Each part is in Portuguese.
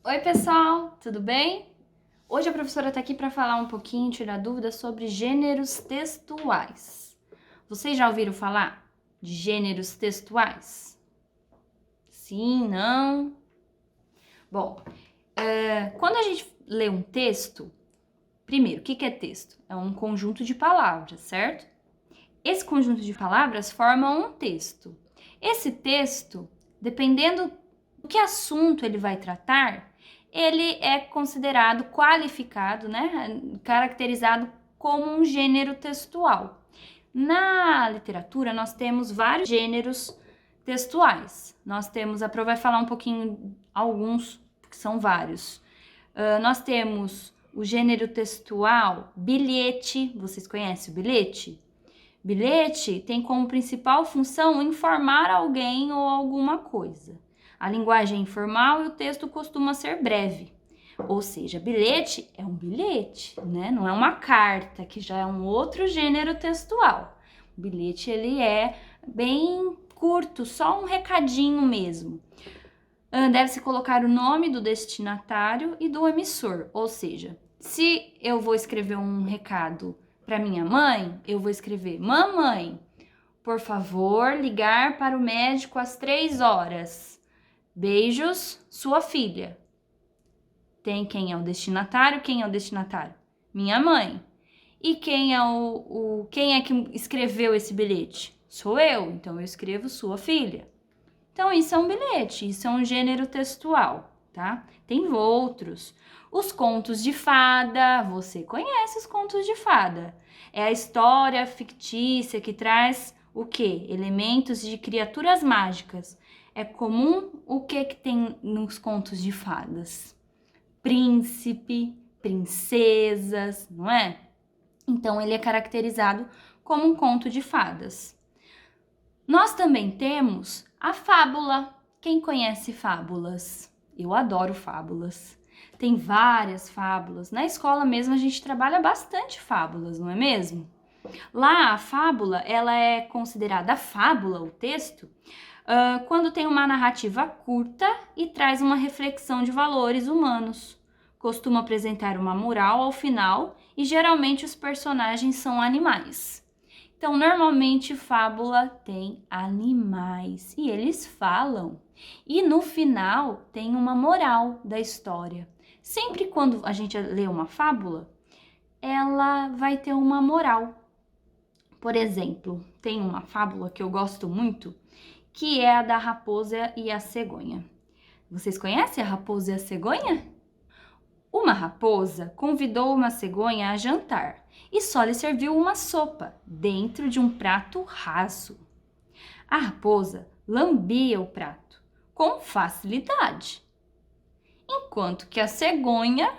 Oi, pessoal, tudo bem? Hoje a professora está aqui para falar um pouquinho, tirar dúvidas sobre gêneros textuais. Vocês já ouviram falar de gêneros textuais? Sim, não? Bom, quando a gente lê um texto, primeiro, o que é texto? É um conjunto de palavras, certo? Esse conjunto de palavras forma um texto. Esse texto, dependendo do que assunto ele vai tratar, ele é considerado qualificado, né? Caracterizado como um gênero textual. Na literatura, nós temos vários gêneros textuais. Nós temos, a Pro vai falar um pouquinho, alguns, que são vários. Nós temos o gênero textual bilhete. Vocês conhecem o bilhete? Bilhete tem como principal função informar alguém ou alguma coisa. A linguagem é informal e o texto costuma ser breve. Ou seja, bilhete é um bilhete, né? Não é uma carta, que já é um outro gênero textual. O bilhete, ele é bem curto, só um recadinho mesmo. Deve-se colocar o nome do destinatário e do emissor. Ou seja, se eu vou escrever um recado para minha mãe, eu vou escrever: mamãe, por favor, ligar para o médico às 3 horas. Beijos, sua filha. Tem quem é o destinatário? Quem é o destinatário? Minha mãe. E quem é que escreveu esse bilhete? Sou eu, então eu escrevo sua filha. Então isso é um bilhete, isso é um gênero textual, tá? Tem outros. Os contos de fada, você conhece os contos de fada? É a história fictícia que traz o quê? Elementos de criaturas mágicas. É comum o que tem nos contos de fadas? Príncipe, princesas, não é? Então ele é caracterizado como um conto de fadas. Nós também temos a fábula. Quem conhece fábulas? Eu adoro fábulas. Tem várias fábulas. Na escola mesmo a gente trabalha bastante fábulas, não é mesmo? Lá a fábula, ela é considerada fábula, o texto, quando tem uma narrativa curta e traz uma reflexão de valores humanos. Costuma apresentar uma moral ao final e geralmente os personagens são animais. Então, normalmente, fábula tem animais e eles falam. E no final tem uma moral da história. Sempre quando a gente lê uma fábula, ela vai ter uma moral. Por exemplo, tem uma fábula que eu gosto muito, que é a da raposa e a cegonha. Vocês conhecem a raposa e a cegonha? Uma raposa convidou uma cegonha a jantar e só lhe serviu uma sopa dentro de um prato raso. A raposa lambia o prato com facilidade, enquanto que a cegonha,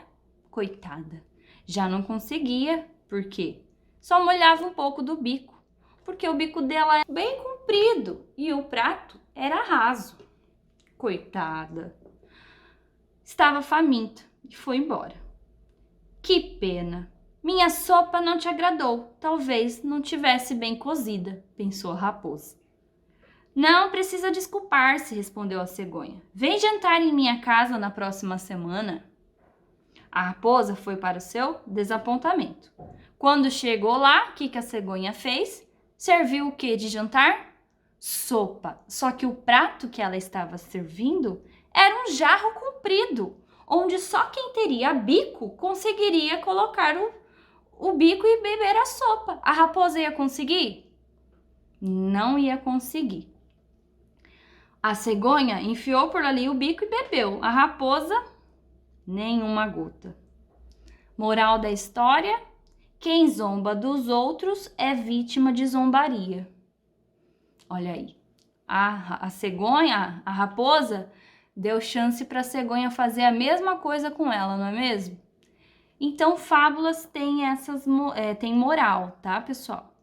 coitada, já não conseguia, porque só molhava um pouco do bico, porque o bico dela é bem comprido e o prato era raso. Coitada, estava faminta e foi embora. Que pena! Minha sopa não te agradou. Talvez não tivesse bem cozida, pensou a raposa. Não precisa desculpar-se, respondeu a cegonha. Vem jantar em minha casa na próxima semana. A raposa foi para o seu desapontamento. Quando chegou lá, o que a cegonha fez? Serviu o que de jantar? Sopa. Só que o prato que ela estava servindo era um jarro comprido, onde só quem teria bico conseguiria colocar o bico e beber a sopa. A raposa ia conseguir? Não ia conseguir. A cegonha enfiou por ali o bico e bebeu. A raposa, nenhuma gota. Moral da história: quem zomba dos outros é vítima de zombaria. Olha aí. A cegonha, a raposa, deu chance para a cegonha fazer a mesma coisa com ela, não é mesmo? Então, fábulas têm tem moral, tá, pessoal?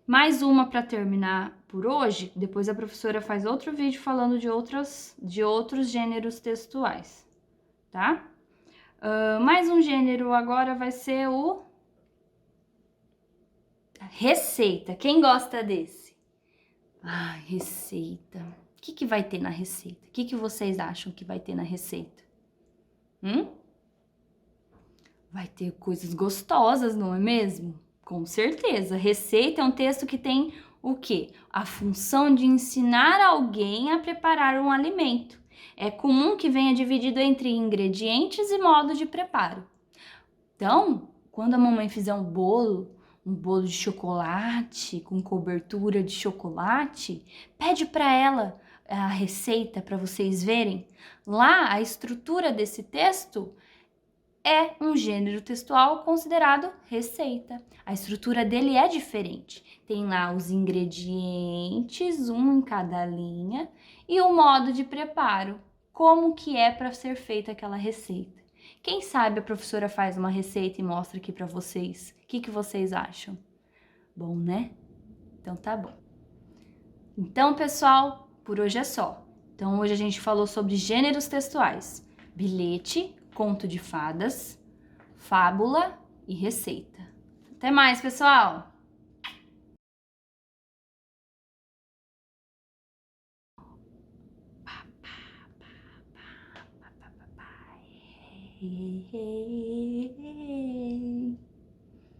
Mais uma para terminar por hoje. Depois a professora faz outro vídeo falando de outros gêneros textuais, tá? Mais um gênero agora vai ser o receita. Quem gosta desse? Ai, receita. O que vai ter na receita? O que vocês acham que vai ter na receita? Vai ter coisas gostosas, não é mesmo? Com certeza. Receita é um texto que tem o quê? A função de ensinar alguém a preparar um alimento. É comum que venha dividido entre ingredientes e modo de preparo. Então, quando a mamãe fizer um bolo de chocolate com cobertura de chocolate, pede para ela a receita para vocês verem. Lá, a estrutura desse texto é um gênero textual considerado receita. A estrutura dele é diferente. Tem lá os ingredientes, um em cada linha, e o modo de preparo, como que é para ser feita aquela receita. Quem sabe a professora faz uma receita e mostra aqui para vocês. O que vocês acham? Bom, né? Então tá bom. Então, pessoal, por hoje é só. Então, hoje a gente falou sobre gêneros textuais: bilhete, conto de fadas, fábula e receita. Até mais, pessoal!